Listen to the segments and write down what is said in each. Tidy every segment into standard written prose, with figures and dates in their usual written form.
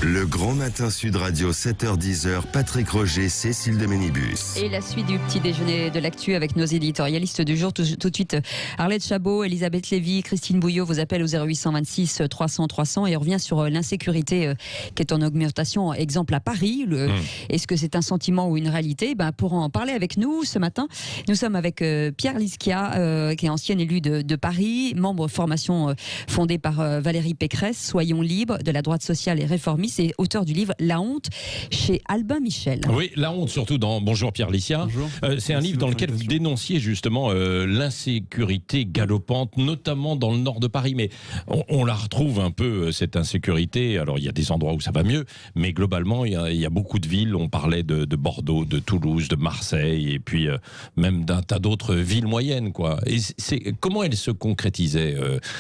Le Grand Matin Sud Radio, 7h-10h, Patrick Roger, Cécile de Ménibus. Et la suite du petit déjeuner de l'actu avec nos éditorialistes du jour. Tout de suite, Arlette Chabot, Elisabeth Lévy, Christine Bouillot vous appellent au 0826 300 300 et on revient sur l'insécurité qui est en augmentation. Exemple à Paris. Est-ce que c'est un sentiment ou une réalité? Pour en parler avec nous ce matin, nous sommes avec Pierre Liscia, qui est ancien élu de Paris, membre formation fondée par Valérie Pécresse, Soyons libres, de la droite sociale et réformiste, et auteur du livre La honte chez Albin Michel. Oui, La honte surtout dans Bonjour Pierre Liscia. Bonjour. C'est un livre dans lequel vous dénonciez justement l'insécurité galopante, notamment dans le nord de Paris. Mais on la retrouve un peu, cette insécurité. Alors il y a des endroits où ça va mieux, mais globalement il y a beaucoup de villes. On parlait de Bordeaux, de Toulouse, de Marseille, et puis même d'un tas d'autres villes moyennes, quoi. Et comment elle se concrétisait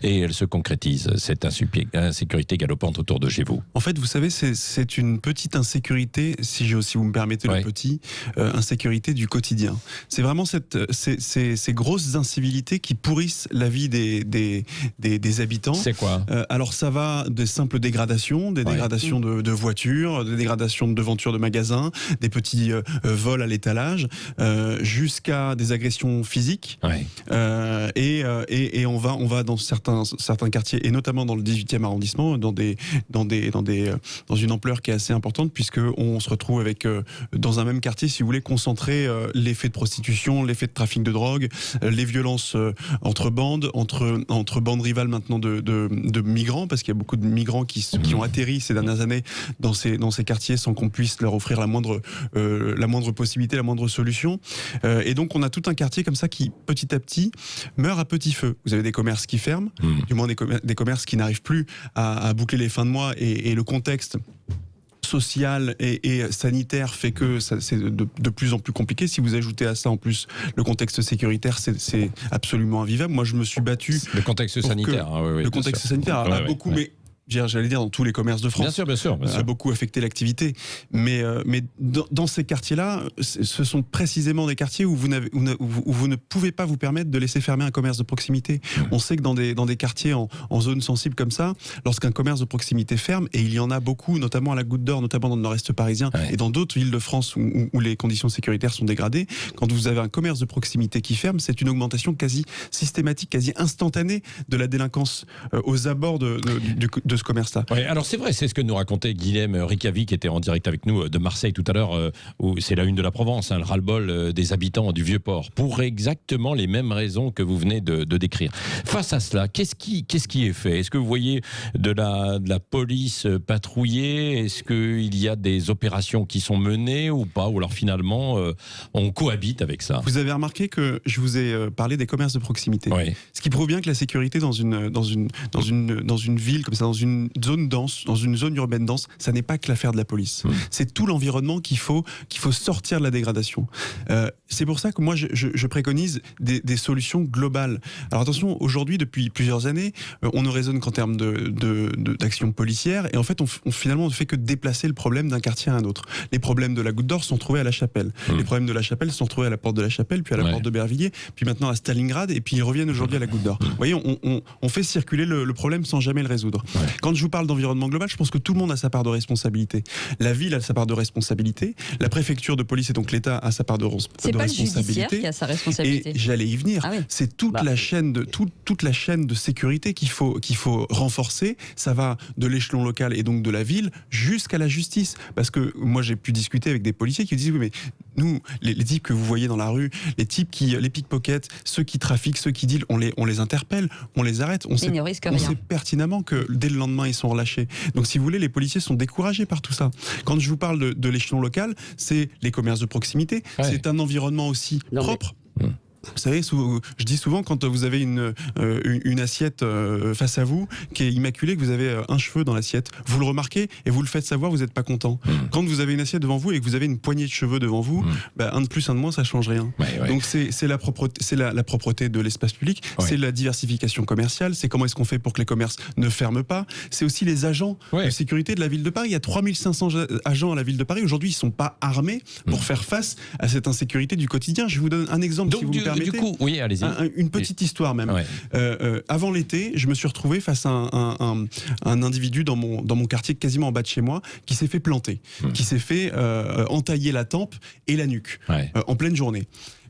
et elle se concrétise, cette insécurité galopante autour de chez vous? En fait, vous savez, c'est une petite insécurité, si vous me permettez le petit, insécurité du quotidien. C'est vraiment ces grosses incivilités qui pourrissent la vie des habitants. C'est quoi? Alors ça va des simples dégradations, dégradations de voitures, des dégradations de devantures de magasins, des petits vols à l'étalage, jusqu'à des agressions physiques. Et on va dans certains quartiers, et notamment dans le 18e arrondissement, dans une ampleur qui est assez importante, puisqu'on se retrouve avec, dans un même quartier, si vous voulez, concentrer l'effet de prostitution, l'effet de trafic de drogue, les violences entre bandes, entre bandes rivales maintenant de migrants, parce qu'il y a beaucoup de migrants qui ont atterri ces dernières années dans ces quartiers sans qu'on puisse leur offrir la moindre possibilité, la moindre solution. Et donc on a tout un quartier comme ça qui, petit à petit, meurt à petit feu. Vous avez des commerces qui ferment, du moins des commerces qui n'arrivent plus à boucler les fins de mois, et le contexte social et sanitaire fait que c'est de plus en plus compliqué. Si vous ajoutez à ça en plus le contexte sécuritaire, c'est absolument invivable. Moi, je me suis battu. Le contexte sanitaire. Le contexte sanitaire a beaucoup, mais j'allais dire dans tous les commerces de France. Bien sûr. Ça a beaucoup affecté l'activité. Mais dans ces quartiers-là, ce sont précisément des quartiers où vous ne pouvez pas vous permettre de laisser fermer un commerce de proximité. On sait que dans des quartiers en zone sensible comme ça, lorsqu'un commerce de proximité ferme, et il y en a beaucoup, notamment à la Goutte d'Or, notamment dans le nord-est parisien, et dans d'autres villes de France où les conditions sécuritaires sont dégradées, quand vous avez un commerce de proximité qui ferme, c'est une augmentation quasi systématique, quasi instantanée de la délinquance aux abords de ce commerce-là. Alors c'est vrai, c'est ce que nous racontait Guilhem Ricavi, qui était en direct avec nous de Marseille tout à l'heure, où c'est la une de la Provence, le ras-le-bol des habitants du Vieux-Port, pour exactement les mêmes raisons que vous venez de décrire. Face à cela, qu'est-ce qui est fait? Est-ce que vous voyez de la police patrouiller? Est-ce qu'il y a des opérations qui sont menées ou pas? Ou alors finalement, on cohabite avec ça? Vous avez remarqué que je vous ai parlé des commerces de proximité. Ce qui prouve bien que la sécurité dans une ville comme ça, dans une zone dense, dans une zone urbaine dense, ça n'est pas que l'affaire de la police. C'est tout l'environnement qu'il faut sortir de la dégradation. C'est pour ça que moi je préconise des solutions globales. Alors attention, aujourd'hui, depuis plusieurs années, on ne raisonne qu'en termes d'action policière, et en fait finalement on ne fait que déplacer le problème d'un quartier à un autre. Les problèmes de la Goutte d'Or sont trouvés à La Chapelle. Les problèmes de La Chapelle sont trouvés à la porte de La Chapelle, puis à la porte de Bervilliers, puis maintenant à Stalingrad, et puis ils reviennent aujourd'hui à la Goutte d'Or. Vous voyez, on fait circuler le problème sans jamais le résoudre. Quand je vous parle d'environnement global, je pense que tout le monde a sa part de responsabilité. La ville a sa part de responsabilité, la préfecture de police et donc l'État a sa part de responsabilité. C'est pas le judiciaire qui a sa responsabilité. Et j'allais y venir. C'est toute la chaîne de sécurité qu'il faut renforcer. Ça va de l'échelon local et donc de la ville jusqu'à la justice. Parce que moi j'ai pu discuter avec des policiers qui disent oui mais nous les types que vous voyez dans la rue, les pickpockets, ceux qui trafiquent, ceux qui dealent, on les interpelle, on les arrête. On sait pertinemment que dès le lendemain ils sont relâchés. Donc si vous voulez, les policiers sont découragés par tout ça. Quand je vous parle de l'échelon local, c'est les commerces de proximité, c'est un environnement aussi propre. Vous savez, je dis souvent, quand vous avez une assiette face à vous qui est immaculée, que vous avez un cheveu dans l'assiette, vous le remarquez et vous le faites savoir, vous n'êtes pas content. Quand vous avez une assiette devant vous et que vous avez une poignée de cheveux devant vous, un de plus, un de moins, ça change rien. Donc c'est la propreté de l'espace public, c'est la diversification commerciale, c'est comment est-ce qu'on fait pour que les commerces ne ferment pas, c'est aussi les agents de sécurité de la ville de Paris. Il y a 3500 agents à la ville de Paris. Aujourd'hui, ils ne sont pas armés pour faire face à cette insécurité du quotidien. Je vous donne un exemple, si vous me permettez. permettez. Du coup, oui, allez-y. Une petite histoire même. Ouais. Avant l'été, je me suis retrouvé face à un individu dans mon quartier, quasiment en bas de chez moi, qui s'est fait planter, qui s'est fait entailler la tempe et la nuque en pleine journée.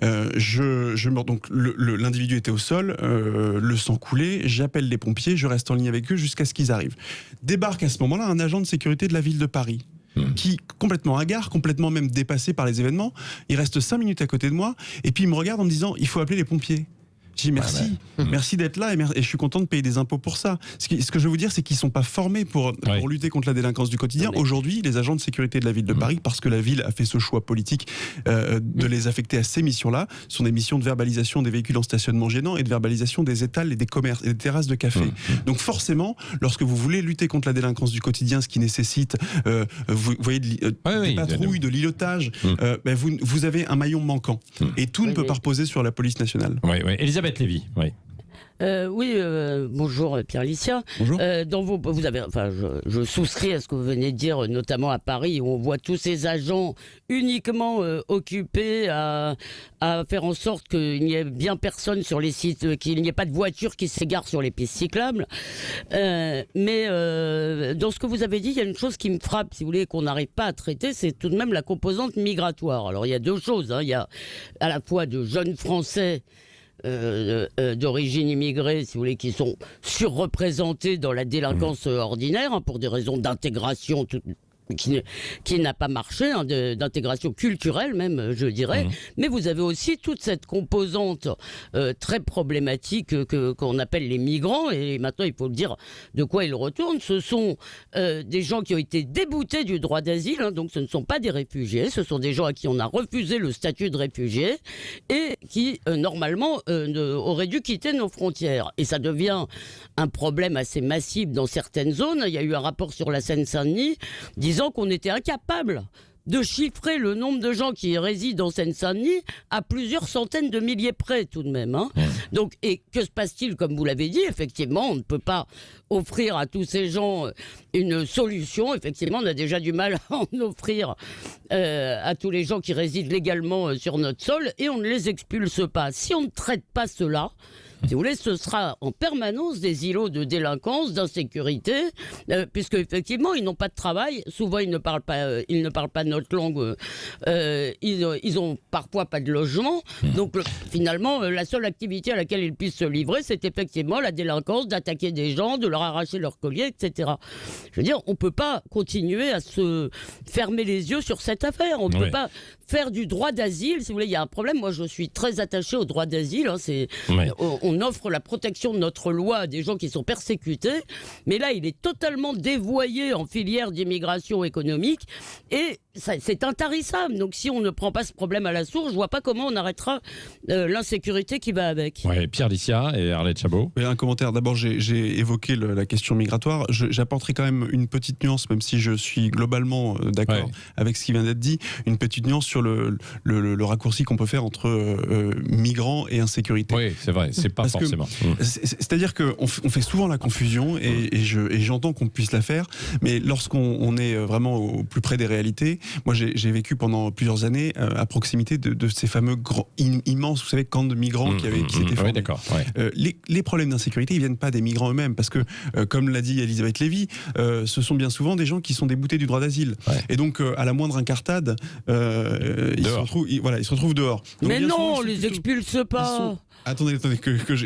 Donc l'individu était au sol, le sang coulait, j'appelle les pompiers, je reste en ligne avec eux jusqu'à ce qu'ils arrivent. Débarque à ce moment-là un agent de sécurité de la ville de Paris, qui, complètement hagard, complètement même dépassé par les événements, il reste 5 minutes à côté de moi, et puis il me regarde en me disant « il faut appeler les pompiers ». Je dis merci, merci d'être là et je suis content de payer des impôts pour ça. Ce que je veux vous dire, c'est qu'ils ne sont pas formés pour lutter contre la délinquance du quotidien. Aujourd'hui, les agents de sécurité de la ville de Paris, parce que la ville a fait ce choix politique de les affecter à ces missions-là, sont des missions de verbalisation des véhicules en stationnement gênant et de verbalisation des étals et des commerces et des terrasses de café. Donc forcément, lorsque vous voulez lutter contre la délinquance du quotidien, ce qui nécessite, vous voyez, des patrouilles, de lilotage, vous avez un maillon manquant. Et tout ne peut pas reposer sur la police nationale. Elisabeth Lévy, bonjour Pierre Licia. Bonjour. Je souscris à ce que vous venez de dire, notamment à Paris, où on voit tous ces agents uniquement occupés à faire en sorte qu'il n'y ait bien personne sur les sites, qu'il n'y ait pas de voiture qui s'égare sur les pistes cyclables. Mais dans ce que vous avez dit, il y a une chose qui me frappe, si vous voulez, qu'on n'arrive pas à traiter, c'est tout de même la composante migratoire. Alors il y a deux choses, il y a à la fois de jeunes Français d'origine immigrée, si vous voulez, qui sont surreprésentés dans la délinquance ordinaire, pour des raisons d'intégration qui n'a pas marché, d'intégration culturelle même, je dirais. Mais vous avez aussi toute cette composante très problématique qu'on appelle les migrants, et maintenant il faut le dire de quoi ils retournent. Ce sont des gens qui ont été déboutés du droit d'asile, donc ce ne sont pas des réfugiés, ce sont des gens à qui on a refusé le statut de réfugié et qui normalement auraient dû quitter nos frontières. Et ça devient un problème assez massif dans certaines zones. Il y a eu un rapport sur la Seine-Saint-Denis disant qu'on était incapable de chiffrer le nombre de gens qui résident en Seine-Saint-Denis à plusieurs centaines de milliers près tout de même. Donc, et que se passe-t-il, comme vous l'avez dit, effectivement, on ne peut pas offrir à tous ces gens une solution. Effectivement, on a déjà du mal à en offrir à tous les gens qui résident légalement sur notre sol, et on ne les expulse pas. Si on ne traite pas cela, si vous voulez, ce sera en permanence des îlots de délinquance, d'insécurité, puisque effectivement ils n'ont pas de travail. Souvent ils ne parlent pas notre langue. Ils ont parfois pas de logement. Donc finalement, la seule activité à laquelle ils puissent se livrer, c'est effectivement la délinquance, d'attaquer des gens, de leur arracher leur collier, etc. Je veux dire, on peut pas continuer à se fermer les yeux sur cette affaire. On ne peut pas faire du droit d'asile. Si vous voulez, il y a un problème. Moi, je suis très attaché au droit d'asile. On offre la protection de notre loi à des gens qui sont persécutés, mais là, il est totalement dévoyé en filière d'immigration économique, et c'est intarissable. Donc, si on ne prend pas ce problème à la source, je ne vois pas comment on arrêtera l'insécurité qui va avec. Pierre Licia et Arlette Chabot. Un commentaire. D'abord, j'ai évoqué la question migratoire. J'apporterai quand même une petite nuance, même si je suis globalement d'accord avec ce qui vient d'être dit, une petite nuance sur le raccourci qu'on peut faire entre migrants et insécurité. Oui, c'est vrai, c'est pas forcément. C'est-à-dire qu'on fait souvent la confusion, et j'entends qu'on puisse la faire, mais lorsqu'on est vraiment au plus près des réalités, moi j'ai vécu pendant plusieurs années à proximité de ces fameux immenses, vous savez, camps de migrants qui s'étaient formés. Oui, d'accord. Les problèmes d'insécurité, ils viennent pas des migrants eux-mêmes, parce que, comme l'a dit Elisabeth Lévy, ce sont bien souvent des gens qui sont déboutés du droit d'asile. Et donc, à la moindre incartade, ils se retrouvent dehors. Donc, mais non, on les expulse pas. Attendez,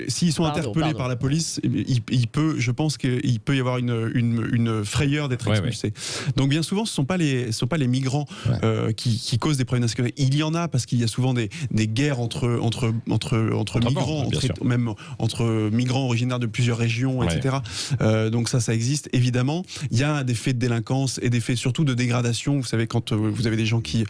s'ils sont interpellés par la police, je pense qu'il peut y avoir une frayeur d'être expulsés. Donc bien souvent, ce ne sont pas les migrants qui causent des problèmes d'insécurité. Il y en a, parce qu'il y a souvent des guerres entre migrants, même entre migrants originaires de plusieurs régions, etc. Donc ça existe, évidemment. Il y a des faits de délinquance et des faits surtout de dégradation. Vous savez, quand vous avez des gens qui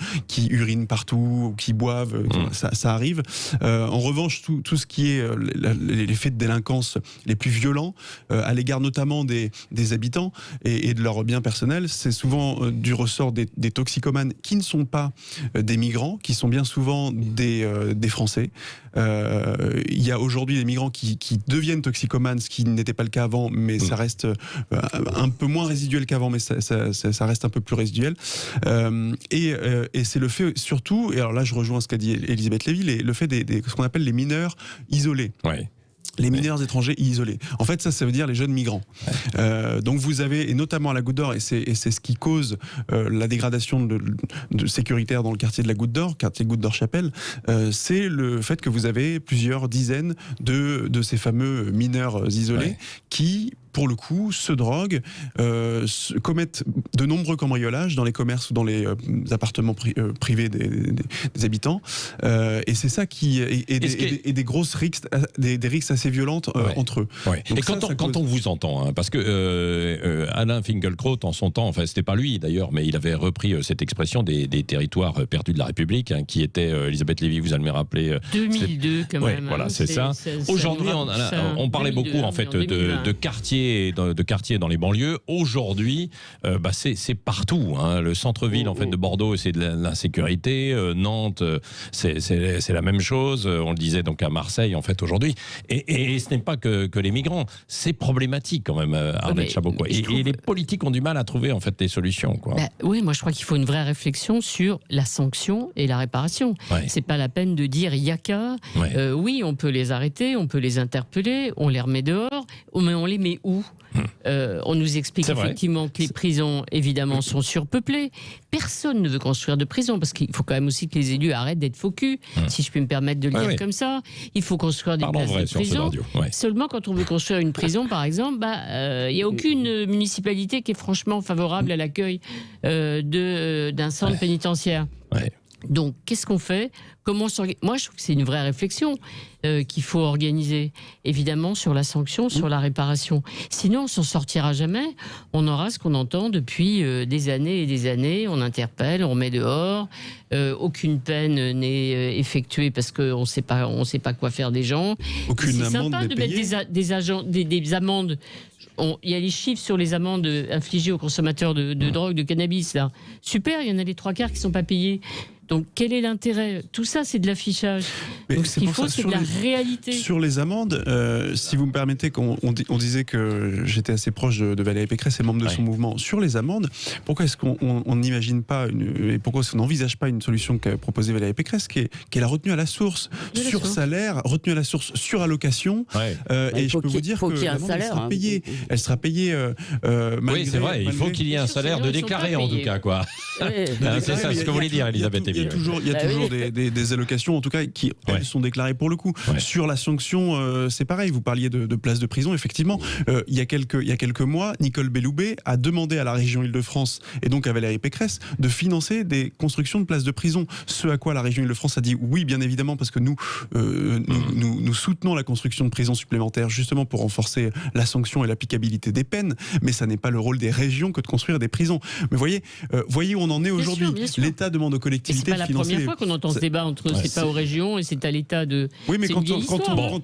urinent partout ou qui boivent, ça arrive. En revanche, tout tout ce qui est les faits de délinquance les plus violents à l'égard notamment des habitants et de leurs biens personnels, c'est souvent du ressort des toxicomanes qui ne sont pas des migrants, qui sont bien souvent des Français. Il y a aujourd'hui des migrants qui deviennent toxicomanes, ce qui n'était pas le cas avant, mais ça reste un peu moins résiduel qu'avant, mais ça reste un peu plus résiduel. Et c'est le fait surtout, et alors là je rejoins ce qu'a dit Elisabeth Lévy, le fait ce qu'on appelle les mineurs isolés. Ouais. Les mineurs étrangers isolés. En fait, ça veut dire les jeunes migrants. Donc vous avez, et notamment à la Goutte d'Or, et c'est ce qui cause la dégradation de sécuritaire dans le quartier de la Goutte d'Or, quartier Goutte d'Or-Chapelle, c'est le fait que vous avez plusieurs dizaines de ces fameux mineurs isolés qui, pour le coup, se droguent, commettent de nombreux cambriolages dans les commerces ou dans les appartements privés des habitants. Et c'est ça qui... Et des grosses rixes, des rixes assez violentes entre eux. Ouais. Donc et quand on vous entend, parce que Alain Finkielkraut, en son temps, enfin c'était pas lui d'ailleurs, mais il avait repris cette expression des territoires perdus de la République, qui était, Elisabeth Lévy, vous allez me rappeler... 2002 quand même. Voilà, c'est ça. Aujourd'hui, on parlait beaucoup en fait de quartiers dans les banlieues. Aujourd'hui, c'est partout. Le centre-ville en fait de Bordeaux, c'est de l'insécurité. Nantes, c'est la même chose. On le disait donc à Marseille en fait aujourd'hui. Et ce n'est pas que les migrants. C'est problématique quand même, Arlette Chabot. Et les politiques ont du mal à trouver en fait des solutions. Oui, moi je crois qu'il faut une vraie réflexion sur la sanction et la réparation. C'est pas la peine de dire yaka. Oui, on peut les arrêter, on peut les interpeller, on les remet dehors, mais on les met où ? On nous explique effectivement que les prisons, évidemment, sont surpeuplées. Personne ne veut construire de prison, parce qu'il faut quand même aussi que les élus arrêtent d'être faux cul, si je peux me permettre de le dire comme ça. Il faut construire des places de prison. Seulement, quand on veut construire une prison, par exemple, il n'y a aucune municipalité qui est franchement favorable à l'accueil d'un centre pénitentiaire. Donc, qu'est-ce qu'on fait ? Moi, je trouve que c'est une vraie réflexion qu'il faut organiser, évidemment, sur la sanction, sur la réparation. Sinon, on s'en sortira jamais. On aura ce qu'on entend depuis des années et des années. On interpelle, on met dehors. Aucune peine n'est effectuée parce qu'on ne sait pas quoi faire des gens. Aucune amende n'est payée. C'est sympa de mettre des amendes. Il y a les chiffres sur les amendes infligées aux consommateurs de drogue, de cannabis, là. Super, il y en a les 3/4 qui ne sont pas payés. Donc, quel est l'intérêt ? Tout ça, c'est de l'affichage. Donc, ce qu'il faut, c'est de la réalité. Sur les amendes, si vous me permettez, on disait que j'étais assez proche de Valérie Pécresse et membre de son mouvement. Sur les amendes, pourquoi est-ce qu'on n'imagine pas, et pourquoi est-ce qu'on n'envisage pas une solution qu'a proposée Valérie Pécresse, qui est la retenue à la source sur salaire, retenue à la source sur allocation. Et je peux vous dire que l'amende, elle sera payée malgré... Oui, c'est vrai, il faut qu'il y ait un salaire de déclaré en tout cas. C'est ça ce que vous voulez dire, Elisabeth. Il y a toujours des allocations, en tout cas, qui elles sont déclarées pour le coup. Sur la sanction, c'est pareil. Vous parliez de places de prison. Effectivement, il y a quelques mois, Nicole Belloubet a demandé à la région Île-de-France et donc à Valérie Pécresse de financer des constructions de places de prison. Ce à quoi la région Île-de-France a dit oui, bien évidemment, parce que nous soutenons la construction de prisons supplémentaires justement pour renforcer la sanction et l'applicabilité des peines. Mais ça n'est pas le rôle des régions que de construire des prisons. Mais voyez où on en est aujourd'hui. L'État demande aux collectivités. C'est pas la première fois qu'on entend ce débat entre c'est pas aux régions et c'est à l'État de. Oui, mais quand on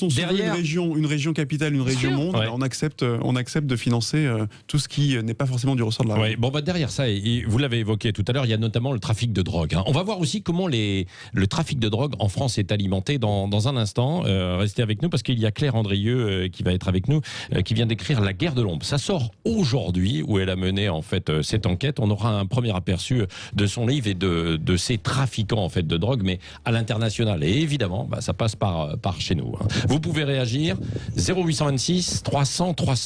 se veut une région capitale, une région monde, on accepte de financer tout ce qui n'est pas forcément du ressort de la région. Derrière ça, et vous l'avez évoqué tout à l'heure, il y a notamment le trafic de drogue. On va voir aussi comment le trafic de drogue en France est alimenté dans un instant. Restez avec nous parce qu'il y a Claire Andrieux qui va être avec nous, qui vient d'écrire La guerre de l'ombre. Ça sort aujourd'hui, où elle a mené en fait cette enquête. On aura un premier aperçu de son livre et de ces trafiquants en fait de drogue, mais à l'international. Et évidemment, ça passe par chez nous. Vous pouvez réagir 0826 300 300.